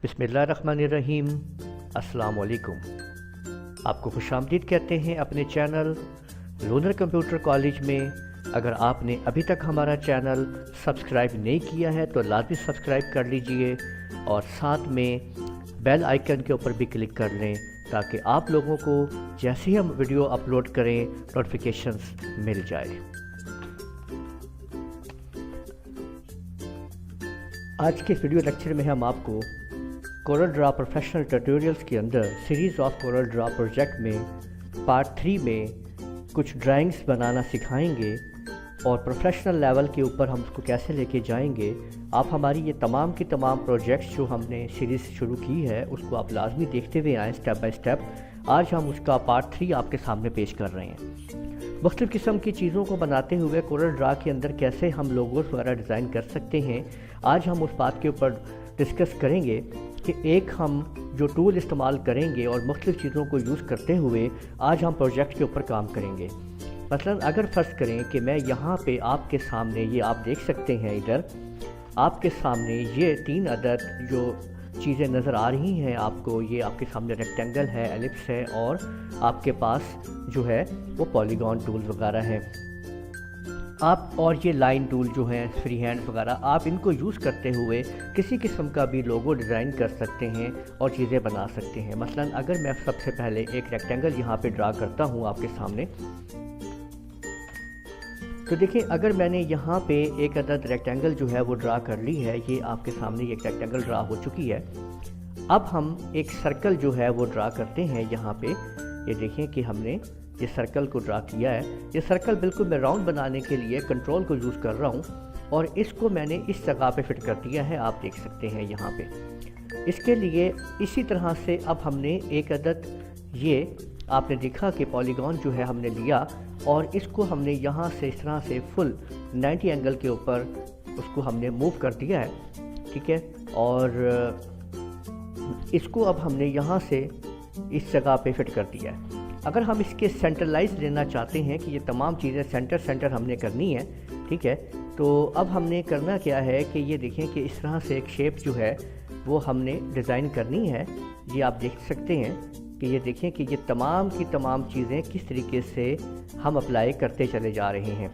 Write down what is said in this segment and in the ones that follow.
बिस्मिल्लाहिर्रहमानिर्रहीम। अस्सलाम वालेकुम। आपको खुशामदीद कहते हैं अपने चैनल लूनर कंप्यूटर कॉलेज में। अगर आपने अभी तक हमारा चैनल सब्सक्राइब नहीं किया है तो लाजमी सब्सक्राइब कर लीजिए और साथ में बेल आइकन के ऊपर भी क्लिक कर लें ताकि आप लोगों को जैसे ही हम वीडियो अपलोड करें नोटिफिकेशंस मिल जाए। आज के वीडियो लेक्चर में हम आपको कोरल ड्रा प्रोफेशनल ट्यूटोरियल्स के अंदर series of Corel Draw project में पार्ट 3 में कुछ ड्राइंग्स बनाना सिखाएंगे और प्रोफेशनल लेवल के ऊपर हम उसको कैसे लेके जाएंगे। आप हमारी ये तमाम की तमाम प्रोजेक्ट्स जो हमने सीरीज़ शुरू की है उसको आप लाजमी देखते हुए आएँ स्टेप बाय स्टेप। आज हम उसका पार्ट 3 आपके सामने पेश कर रहे हैं। मुख्तलिफ़ किस्म की चीज़ों को बनाते हुए कोरल ड्रा के अंदर कैसे हम लोगोस वगैरह डिज़ाइन कर सकते हैं, आज हम उस बात के ऊपर डिस्कस करेंगे कि एक हम जो टूल इस्तेमाल करेंगे और मुख्तलिफ़ चीज़ों को यूज़ करते हुए आज हम प्रोजेक्ट के ऊपर काम करेंगे। मसलन अगर फ़र्ज़ करें कि मैं यहाँ पे आपके सामने, ये आप देख सकते हैं इधर आपके सामने ये 3 अदद जो चीज़ें नज़र आ रही हैं आपको, ये आपके सामने रेक्टेंगल है, एलिप्स है और आपके पास जो है वो पॉलीगॉन टूल वगैरह है। आप और ये लाइन टूल जो हैं फ्री हैंड वगैरह, आप इनको यूज़ करते हुए किसी किस्म का भी लोगो डिज़ाइन कर सकते हैं और चीज़ें बना सकते हैं। मसलन अगर मैं सबसे पहले एक रेक्टेंगल यहाँ पे ड्रा करता हूँ आपके सामने, तो देखिए अगर मैंने यहाँ पे एक अदद रेक्टेंगल जो है वो ड्रा कर ली है, ये आपके सामने एक रेक्टेंगल ड्रा हो चुकी है। अब हम एक सर्कल जो है वो ड्रा करते हैं यहाँ पे। ये देखें कि हमने ये सर्कल को ड्रा किया है। ये सर्कल बिल्कुल मैं राउंड बनाने के लिए कंट्रोल को यूज़ कर रहा हूँ और इसको मैंने इस जगह पे फिट कर दिया है, आप देख सकते हैं यहाँ पे। इसके लिए इसी तरह से अब हमने एक अदद, ये आपने देखा कि पॉलीगॉन जो है हमने लिया और इसको हमने यहाँ से इस तरह से फुल 90 एंगल के ऊपर उसको हमने मूव कर दिया है, ठीक है। और इसको अब हमने यहाँ से इस जगह पे फिट कर दिया है। अगर हम इसके सेंट्रलाइज लेना चाहते हैं कि ये तमाम चीज़ें सेंटर हमने करनी है, ठीक है, तो अब हमने करना क्या है कि ये देखें कि इस तरह से एक शेप जो है वो हमने डिज़ाइन करनी है। ये आप देख सकते हैं कि ये देखें कि ये तमाम की तमाम चीज़ें किस तरीके से हम अप्लाई करते चले जा रहे हैं।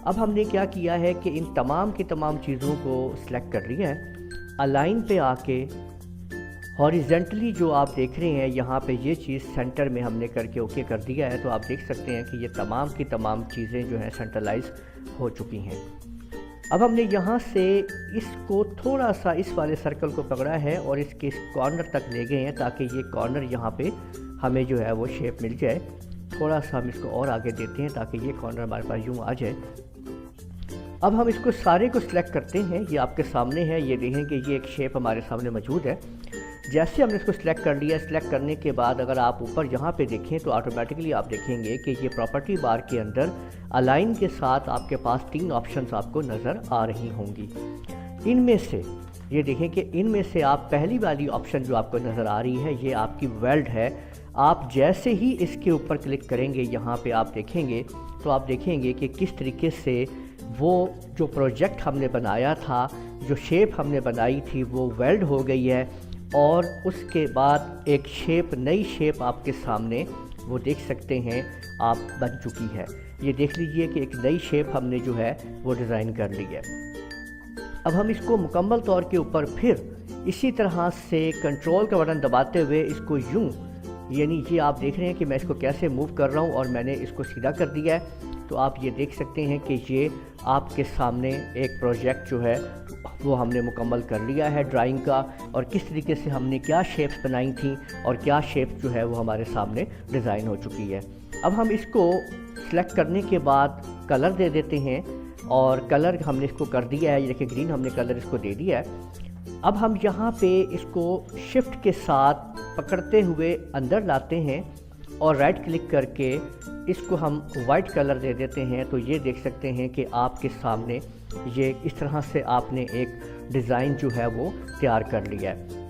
अब हमने क्या किया है कि इन तमाम की तमाम चीज़ों को सिलेक्ट कर लिया है। अलाइन पे आके हॉरिजेंटली जो आप देख रहे हैं यहाँ पे ये चीज़ सेंटर में हमने करके ओके कर दिया है, तो आप देख सकते हैं कि ये तमाम की तमाम चीज़ें जो हैं सेंट्रलाइज हो चुकी हैं। अब हमने यहाँ से इसको थोड़ा सा इस वाले सर्कल को पकड़ा है और इसके इस कॉर्नर तक ले गए हैं ताकि ये कॉर्नर यहाँ पे हमें जो है वो शेप मिल जाए। थोड़ा सा हम इसको और आगे देते हैं ताकि ये कॉर्नर हमारे पास यूँ आ जाए। अब हम इसको सारे को सिलेक्ट करते हैं। ये आपके सामने है, ये देखें कि ये एक शेप हमारे सामने मौजूद है। जैसे हमने इसको सिलेक्ट कर लिया, सिलेक्ट करने के बाद अगर आप ऊपर यहाँ पे देखें तो ऑटोमेटिकली आप देखेंगे कि ये प्रॉपर्टी बार के अंदर अलाइन के साथ आपके पास 3 ऑप्शंस आपको नज़र आ रही होंगी। इनमें से ये देखें कि इनमें से आप पहली वाली ऑप्शन जो आपको नज़र आ रही है ये आपकी वेल्ड है। आप जैसे ही इसके ऊपर क्लिक करेंगे यहाँ पे आप देखेंगे तो आप देखेंगे कि किस तरीके से वो जो प्रोजेक्ट हमने बनाया था, जो शेप हमने बनाई थी वो वेल्ड हो गई है और उसके बाद एक शेप, नई शेप आपके सामने वो देख सकते हैं आप बन चुकी है। ये देख लीजिए कि एक नई शेप हमने जो है वो डिज़ाइन कर ली है। अब हम इसको मुकम्मल तौर के ऊपर फिर इसी तरह से कंट्रोल का बटन दबाते हुए इसको यूँ, यानी ये आप देख रहे हैं कि मैं इसको कैसे मूव कर रहा हूँ और मैंने इसको सीधा कर दिया है। तो आप ये देख सकते हैं कि ये आपके सामने एक प्रोजेक्ट जो है वो हमने मुकम्मल कर लिया है ड्राइंग का, और किस तरीके से हमने क्या शेप्स बनाई थी और क्या शेप जो है वो हमारे सामने डिज़ाइन हो चुकी है। अब हम इसको सेलेक्ट करने के बाद कलर दे देते हैं और कलर हमने इसको कर दिया है, ये देखिए ग्रीन हमने कलर इसको दे दिया है। अब हम यहाँ पे इसको शिफ्ट के साथ पकड़ते हुए अंदर लाते हैं और राइट क्लिक करके इसको हम वाइट कलर दे देते हैं। तो ये देख सकते हैं कि आपके सामने ये इस तरह से आपने एक डिज़ाइन जो है वो तैयार कर लिया है।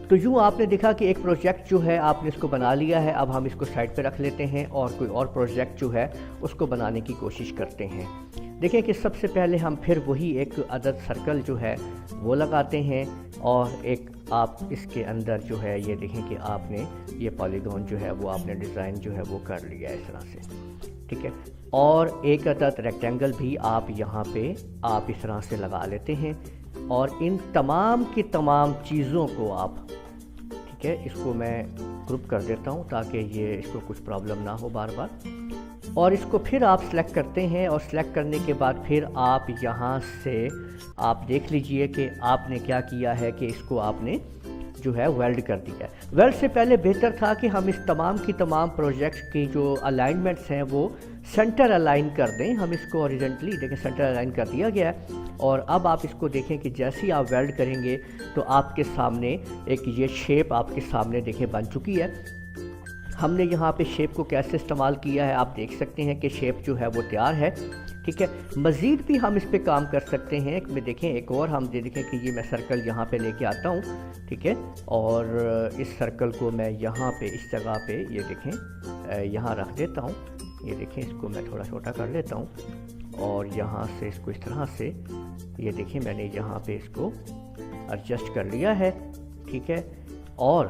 तो यूँ आपने देखा कि एक प्रोजेक्ट जो है आपने इसको बना लिया है। अब हम इसको साइड पे रख लेते हैं और कोई और प्रोजेक्ट जो है उसको बनाने की कोशिश करते हैं। देखें कि सबसे पहले हम फिर वही एक अदद सर्कल जो है वो लगाते हैं और एक आप इसके अंदर जो है ये देखें कि आपने ये पॉलीगॉन जो है वो आपने डिज़ाइन जो है वो कर लिया है इस तरह से, ठीक है। और एक अदद रेक्टेंगल भी आप यहाँ पे आप इस तरह से लगा लेते हैं और इन तमाम की तमाम चीज़ों को आप, ठीक है, इसको मैं ग्रुप कर देता हूँ ताकि ये इसको कुछ प्रॉब्लम ना हो बार बार। और इसको फिर आप सेलेक्ट करते हैं और सेलेक्ट करने के बाद फिर आप यहाँ से आप देख लीजिए कि आपने क्या किया है कि इसको आपने जो है वेल्ड कर दिया है। वेल्ड से पहले बेहतर था कि हम इस तमाम की तमाम प्रोजेक्ट्स की जो अलाइनमेंट्स हैं वो सेंटर अलाइन कर दें। हम इसको ओरिजेंटली देखें सेंटर अलाइन कर दिया गया है। और अब आप इसको देखें कि जैसे ही आप वेल्ड करेंगे तो आपके सामने एक ये शेप आपके सामने देखें बन चुकी है। हमने यहाँ पे शेप को कैसे इस्तेमाल किया है आप देख सकते हैं कि शेप जो है वो तैयार है, ठीक है। मज़ीद भी हम इस पे काम कर सकते हैं। में देखें एक और हम देखें कि ये मैं सर्कल यहाँ पे लेके आता हूँ, ठीक है। और इस सर्कल को मैं यहाँ पे इस जगह पे ये देखें यहाँ रख देता हूँ। ये देखें इसको मैं थोड़ा छोटा कर लेता हूँ और यहाँ से इसको इस तरह से ये देखें मैंने यहाँ पे इसको एडजस्ट कर लिया है, ठीक है। और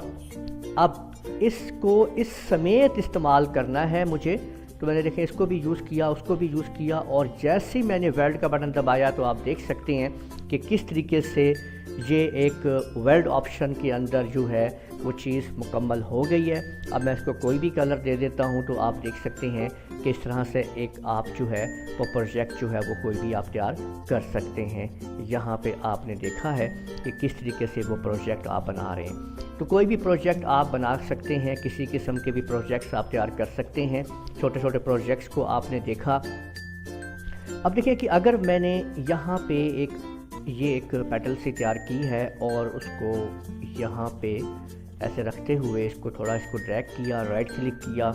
अब इसको इस समेत इस्तेमाल करना है मुझे, तो मैंने देखें इसको भी यूज़ किया उसको भी यूज़ किया और जैसे ही मैंने वेल्ड का बटन दबाया तो आप देख सकते हैं कि किस तरीके से ये एक वेल्ड ऑप्शन के अंदर जो है वो चीज़ मुकम्मल हो गई है। अब मैं इसको कोई भी कलर दे देता हूँ तो आप देख सकते हैं कि इस तरह से एक आप जो है वो प्रोजेक्ट जो है वो कोई भी आप तैयार कर सकते हैं। यहाँ पे आपने देखा है कि किस तरीके से वो प्रोजेक्ट आप बना रहे हैं। तो कोई भी प्रोजेक्ट आप बना सकते हैं, किसी किस्म के भी प्रोजेक्ट्स आप तैयार कर सकते हैं। छोटे छोटे प्रोजेक्ट्स को आपने देखा। अब देखिए कि अगर मैंने यहाँ पे एक पेटल से तैयार की है और उसको यहाँ पे ऐसे रखते हुए इसको थोड़ा ड्रैग किया, राइट क्लिक किया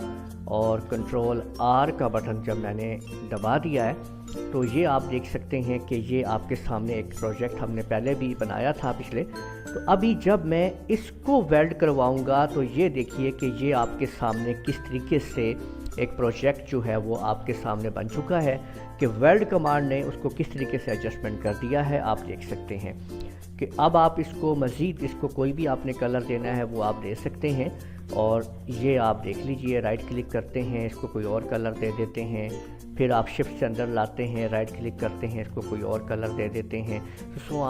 और कंट्रोल आर का बटन जब मैंने दबा दिया है तो ये आप देख सकते हैं कि ये आपके सामने एक प्रोजेक्ट हमने पहले भी बनाया था पिछले। तो अभी जब मैं इसको वेल्ड करवाऊंगा तो ये देखिए कि ये आपके सामने किस तरीके से एक प्रोजेक्ट जो है वो आपके सामने बन चुका है कि वेल्ड कमांड ने उसको किस तरीके से एडजस्टमेंट कर दिया है। आप देख सकते हैं कि अब आप इसको मज़ीद इसको कोई भी आपने कलर देना है वो आप दे सकते हैं। और ये आप देख लीजिए राइट क्लिक करते हैं, इसको कोई और कलर दे देते हैं, फिर आप शिफ्ट से अंदर लाते हैं, राइट क्लिक करते हैं, इसको कोई और कलर दे देते हैं। तो सो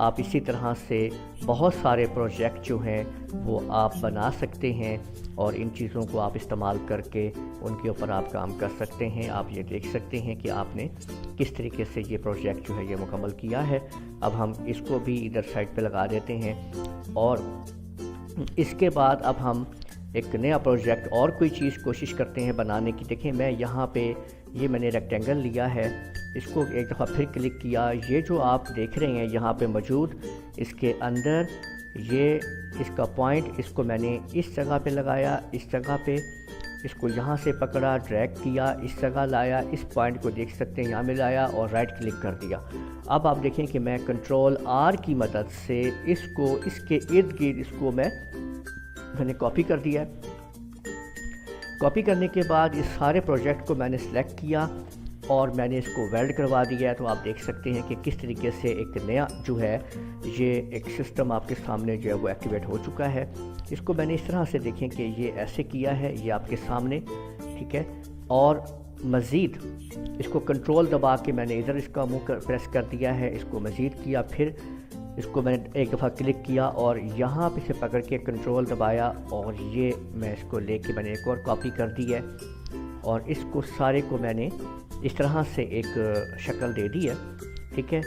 आप इसी तरह से बहुत सारे प्रोजेक्ट जो हैं वो आप बना सकते हैं और इन चीज़ों को आप इस्तेमाल करके उनके ऊपर आप काम कर सकते हैं। आप ये देख सकते हैं कि आपने किस तरीके से ये प्रोजेक्ट जो है ये मुकम्मल किया है। अब हम इसको भी इधर साइड पे लगा देते हैं और इसके बाद अब हम एक नया प्रोजेक्ट और कोई चीज़ कोशिश करते हैं बनाने की। देखें मैं यहाँ पे ये मैंने रेक्टेंगल लिया है, इसको एक दफ़ा फिर क्लिक किया। ये जो आप देख रहे हैं यहाँ पे मौजूद इसके अंदर ये इसका पॉइंट, इसको मैंने इस जगह पे लगाया, इस जगह पे इसको यहाँ से पकड़ा, ड्रैग किया, इस जगह लाया, इस पॉइंट को देख सकते हैं यहाँ में लाया और राइट क्लिक कर दिया। अब आप देखें कि मैं कंट्रोल आर की मदद से इसको इसके इर्द गिर्द इसको मैंने कॉपी कर दिया है। कॉपी करने के बाद इस सारे प्रोजेक्ट को मैंने सेलेक्ट किया और मैंने इसको वेल्ड करवा दिया है। तो आप देख सकते हैं कि किस तरीके से एक नया जो है ये एक सिस्टम आपके सामने जो है वो एक्टिवेट हो चुका है। इसको मैंने इस तरह से देखें कि ये ऐसे किया है, ये आपके सामने, ठीक है। और मज़ीद इसको कंट्रोल दबा के मैंने इधर इसका मुंह प्रेस कर दिया है, इसको मज़ीद किया, फिर इसको मैंने एक दफ़ा क्लिक किया और यहाँ पे से पकड़ के कंट्रोल दबाया और ये मैं इसको लेके मैंने एक और कॉपी कर दी है और इसको सारे को मैंने इस तरह से एक शक्ल दे दी है, ठीक है।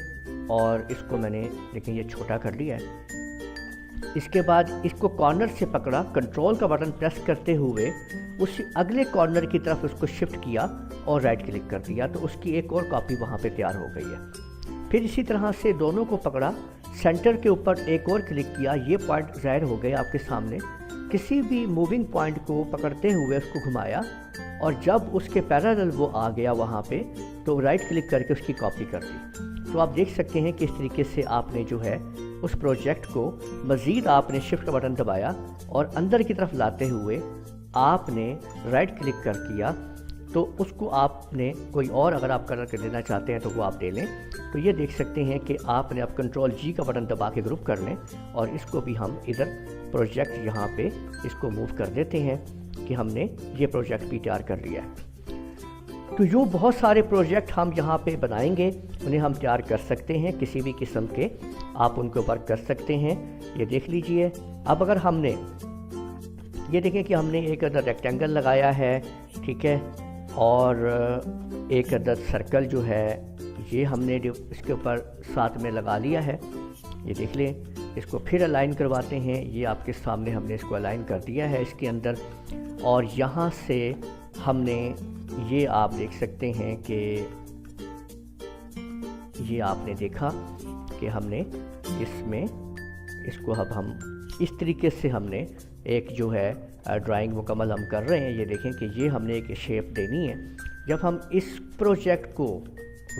और इसको मैंने लेकिन ये छोटा कर लिया है। इसके बाद इसको कॉर्नर से पकड़ा, कंट्रोल का बटन प्रेस करते हुए उस अगले कॉर्नर की तरफ उसको शिफ्ट किया और राइट क्लिक कर दिया, तो उसकी एक और कॉपी वहाँ पे तैयार हो गई है। फिर इसी तरह से दोनों को पकड़ा, सेंटर के ऊपर एक और क्लिक किया, ये पॉइंट ज़ाहिर हो गए आपके सामने। किसी भी मूविंग पॉइंट को पकड़ते हुए उसको घुमाया और जब उसके पैरेलल वो आ गया वहाँ पे तो राइट क्लिक करके उसकी कॉपी कर दी। तो आप देख सकते हैं कि इस तरीके से आपने जो है उस प्रोजेक्ट को मज़ीद आपने शिफ्ट का बटन दबाया और अंदर की तरफ लाते हुए आपने राइट क्लिक कर किया तो उसको आपने कोई और अगर आप कलर कर देना चाहते हैं तो वो आप दे लें। तो ये देख सकते हैं कि आपने अब कंट्रोल जी का बटन दबा के ग्रुप कर लें और इसको भी हम इधर प्रोजेक्ट यहाँ पे इसको मूव कर देते हैं कि हमने ये प्रोजेक्ट भी तैयार कर लिया है। तो यूँ बहुत सारे प्रोजेक्ट हम यहाँ पे बनाएंगे, उन्हें हम तैयार कर सकते हैं, किसी भी किस्म के आप उनको वर्क कर सकते हैं। ये देख लीजिए। अब अगर हमने ये देखें कि हमने एक अदद रेक्टेंगल लगाया है, ठीक है, और एक अदद सर्कल जो है ये हमने इसके ऊपर साथ में लगा लिया है। ये देख लें, इसको फिर अलाइन करवाते हैं। ये आपके सामने हमने इसको अलाइन कर दिया है इसके अंदर, और यहाँ से हमने ये आप देख सकते हैं कि ये आपने देखा कि हमने इसमें इसको अब हम इस तरीके से हमने एक जो है ड्राइंग मुकम्मल हम कर रहे हैं। ये देखें कि ये हमने एक शेप देनी है। जब हम इस प्रोजेक्ट को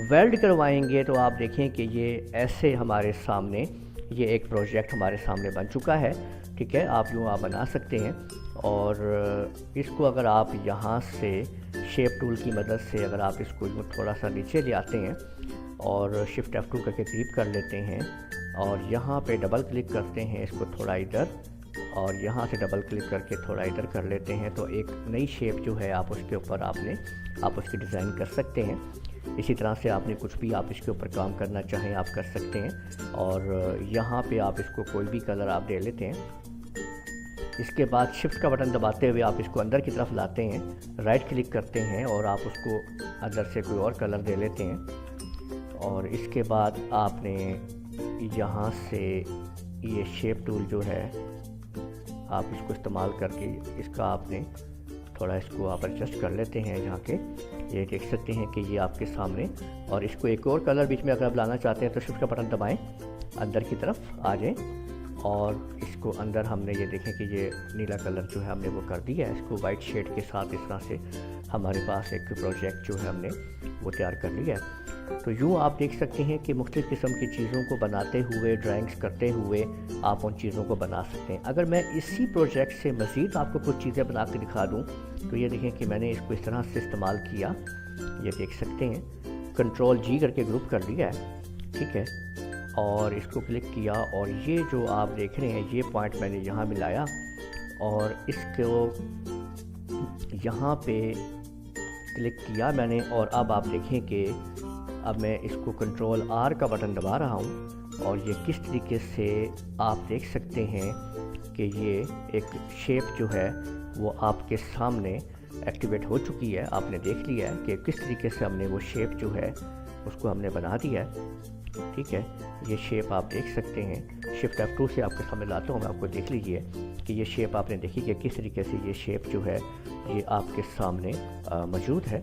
वेल्ड करवाएंगे तो आप देखें कि ये ऐसे हमारे सामने ये एक प्रोजेक्ट हमारे सामने बन चुका है, ठीक है। आप यूँ आप बना सकते हैं, और इसको अगर आप यहाँ से शेप टूल की मदद से अगर आप इसको यूँ थोड़ा सा नीचे ले आते हैं और शिफ्ट F2 करके क्लिक कर लेते हैं और यहाँ पे डबल क्लिक करते हैं इसको थोड़ा इधर, और यहाँ से डबल क्लिक करके थोड़ा इधर कर लेते हैं, तो एक नई शेप जो है आप उसके ऊपर आप उसकी डिज़ाइन कर सकते हैं। इसी तरह से आपने कुछ भी आप इसके ऊपर काम करना चाहें आप कर सकते हैं। और यहाँ पे आप इसको कोई भी कलर आप दे लेते हैं। इसके बाद शिफ्ट का बटन दबाते हुए आप इसको अंदर की तरफ लाते हैं, राइट क्लिक करते हैं और आप उसको अंदर से कोई और कलर दे लेते हैं। और इसके बाद आपने यहाँ से ये शेप टूल जो है आप इसको इस्तेमाल करके इसका आपने थोड़ा इसको आप एडजस्ट कर लेते हैं। यहाँ के ये देख सकते हैं कि ये आपके सामने, और इसको एक और कलर बीच में अगर आप लाना चाहते हैं तो शिफ्ट का बटन दबाएं, अंदर की तरफ आ जाएं, और इसको अंदर हमने ये देखें कि ये नीला कलर जो है हमने वो कर दिया है। इसको वाइट शेड के साथ इस तरह से हमारे पास एक प्रोजेक्ट जो है हमने वो तैयार कर लिया है। तो यूँ आप देख सकते हैं कि मुख्तलिफ़ किस्म की चीज़ों को बनाते हुए, ड्राइंग्स करते हुए आप उन चीज़ों को बना सकते हैं। अगर मैं इसी प्रोजेक्ट से मज़ीद आपको कुछ चीज़ें बना के दिखा दूँ तो ये देखें कि मैंने इसको इस तरह से इस्तेमाल किया। ये देख सकते हैं, कंट्रोल जी करके ग्रुप कर लिया है, ठीक है, और इसको क्लिक किया और ये जो आप देख रहे हैं ये पॉइंट मैंने यहाँ मिलाया और इसको यहाँ पे क्लिक किया मैंने। और अब आप देखें कि अब मैं इसको कंट्रोल आर का बटन दबा रहा हूँ और ये किस तरीके से आप देख सकते हैं कि ये एक शेप जो है वो आपके सामने एक्टिवेट हो चुकी है। आपने देख लिया है कि किस तरीके से हमने वो शेप जो है उसको हमने बना दिया है, ठीक है। ये शेप आप देख सकते हैं। शिफ्ट F2 से आपके सामने लाता हूँ मैं, आपको देख लीजिए कि ये शेप आपने देखी कि किस तरीके से ये शेप जो है ये आपके सामने मौजूद है।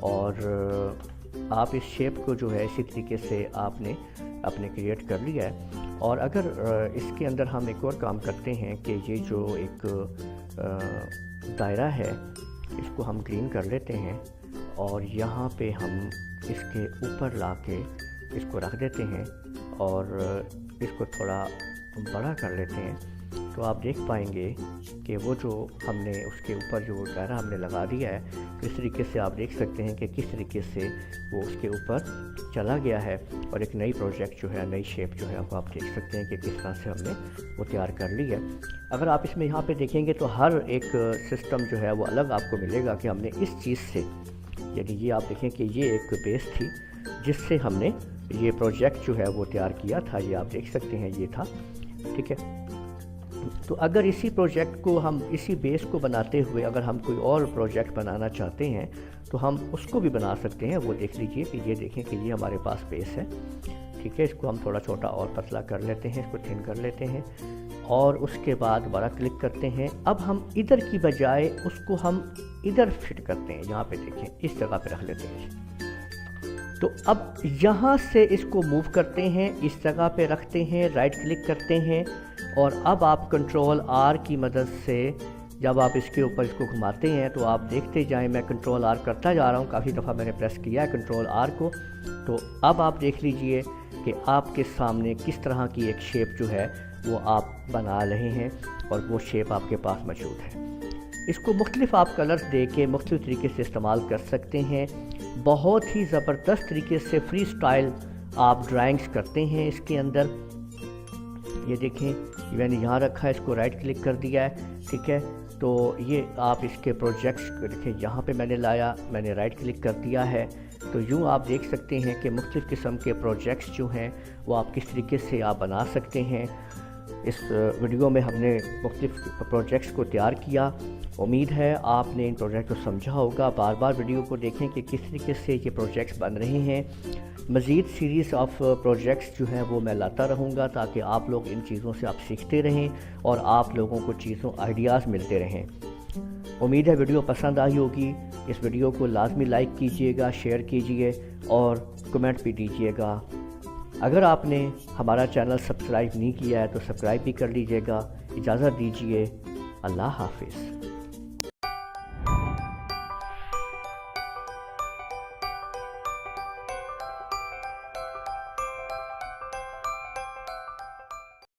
और आप इस शेप को जो है इसी तरीके से आपने अपने क्रिएट कर लिया है। और अगर इसके अंदर हम एक और काम करते हैं कि ये जो एक दायरा है इसको हम ग्रीन कर लेते हैं और यहाँ पे हम इसके ऊपर लाके इसको रख देते हैं और इसको थोड़ा बड़ा कर लेते हैं। तो आप देख पाएंगे कि वो जो हमने उसके ऊपर जो दायरा हमने लगा दिया है, तो इस तरीके से आप देख सकते हैं कि किस तरीके से वो उसके ऊपर चला गया है और एक नई प्रोजेक्ट जो है, नई शेप जो है वो आप देख सकते हैं कि किस तरह से हमने वो तैयार कर ली है। अगर आप इसमें यहाँ पे देखेंगे तो हर एक सिस्टम जो है वो अलग आपको मिलेगा कि हमने इस चीज़ से, यानी ये आप देखें कि ये एक बेस थी जिससे हमने ये प्रोजेक्ट जो है वो तैयार किया था। ये आप देख सकते हैं ये था, ठीक है। तो अगर इसी प्रोजेक्ट को हम इसी बेस को बनाते हुए अगर हम कोई और प्रोजेक्ट बनाना चाहते हैं तो हम उसको भी बना सकते हैं। वो देख लीजिए कि ये देखें कि ये हमारे पास बेस है, ठीक है। इसको हम थोड़ा छोटा और पतला कर लेते हैं, इसको थिन कर लेते हैं और उसके बाद दोबारा क्लिक करते हैं। अब हम इधर की बजाय उसको हम इधर फिट करते हैं, यहाँ पे देखें इस जगह पे रख लेते हैं। तो अब यहाँ से इसको मूव करते हैं, इस जगह पे रखते हैं, राइट क्लिक करते हैं और अब आप कंट्रोल आर की मदद से जब आप इसके ऊपर इसको घुमाते हैं तो आप देखते जाएं, मैं कंट्रोल आर करता जा रहा हूँ, काफ़ी दफ़ा मैंने प्रेस किया है कंट्रोल आर को। तो अब आप देख लीजिए कि आपके सामने किस तरह की एक शेप जो है वो आप बना रहे हैं और वो शेप आपके पास मौजूद है। इसको मुख्तलिफ आप कलर्स दे के मुख्तलिफ तरीके से इस्तेमाल कर सकते हैं। बहुत ही ज़बरदस्त तरीके से फ्री स्टाइल आप ड्राइंग्स करते हैं इसके अंदर। ये देखें मैंने यहाँ रखा है, इसको राइट क्लिक कर दिया है, ठीक है। तो ये आप इसके प्रोजेक्ट्स देखें, यहाँ पे मैंने लाया, मैंने राइट क्लिक कर दिया है। तो यूँ आप देख सकते हैं कि मुख्तलिफ़ किस्म के प्रोजेक्ट्स जो हैं वो आप किस तरीके से आप बना सकते हैं। इस वीडियो में हमने मुख्तलिफ़ प्रोजेक्ट्स को तैयार किया। उम्मीद है आपने इन प्रोजेक्ट को समझा होगा। बार बार वीडियो को देखें कि किस तरीके से ये प्रोजेक्ट्स बन रहे हैं। मज़ीद सीरीज़ ऑफ प्रोजेक्ट्स जो हैं वो मैं लाता रहूँगा ताकि आप लोग इन चीज़ों से आप सीखते रहें और आप लोगों को चीज़ों आइडियाज़ मिलते रहें। उम्मीद है वीडियो पसंद आई होगी। इस वीडियो को लाजमी लाइक कीजिएगा, शेयर कीजिए और कमेंट भी दीजिएगा। अगर आपने हमारा चैनल सब्सक्राइब नहीं किया है तो सब्सक्राइब भी कर लीजिएगा। इजाज़त दीजिए। अल्लाह हाफिज़।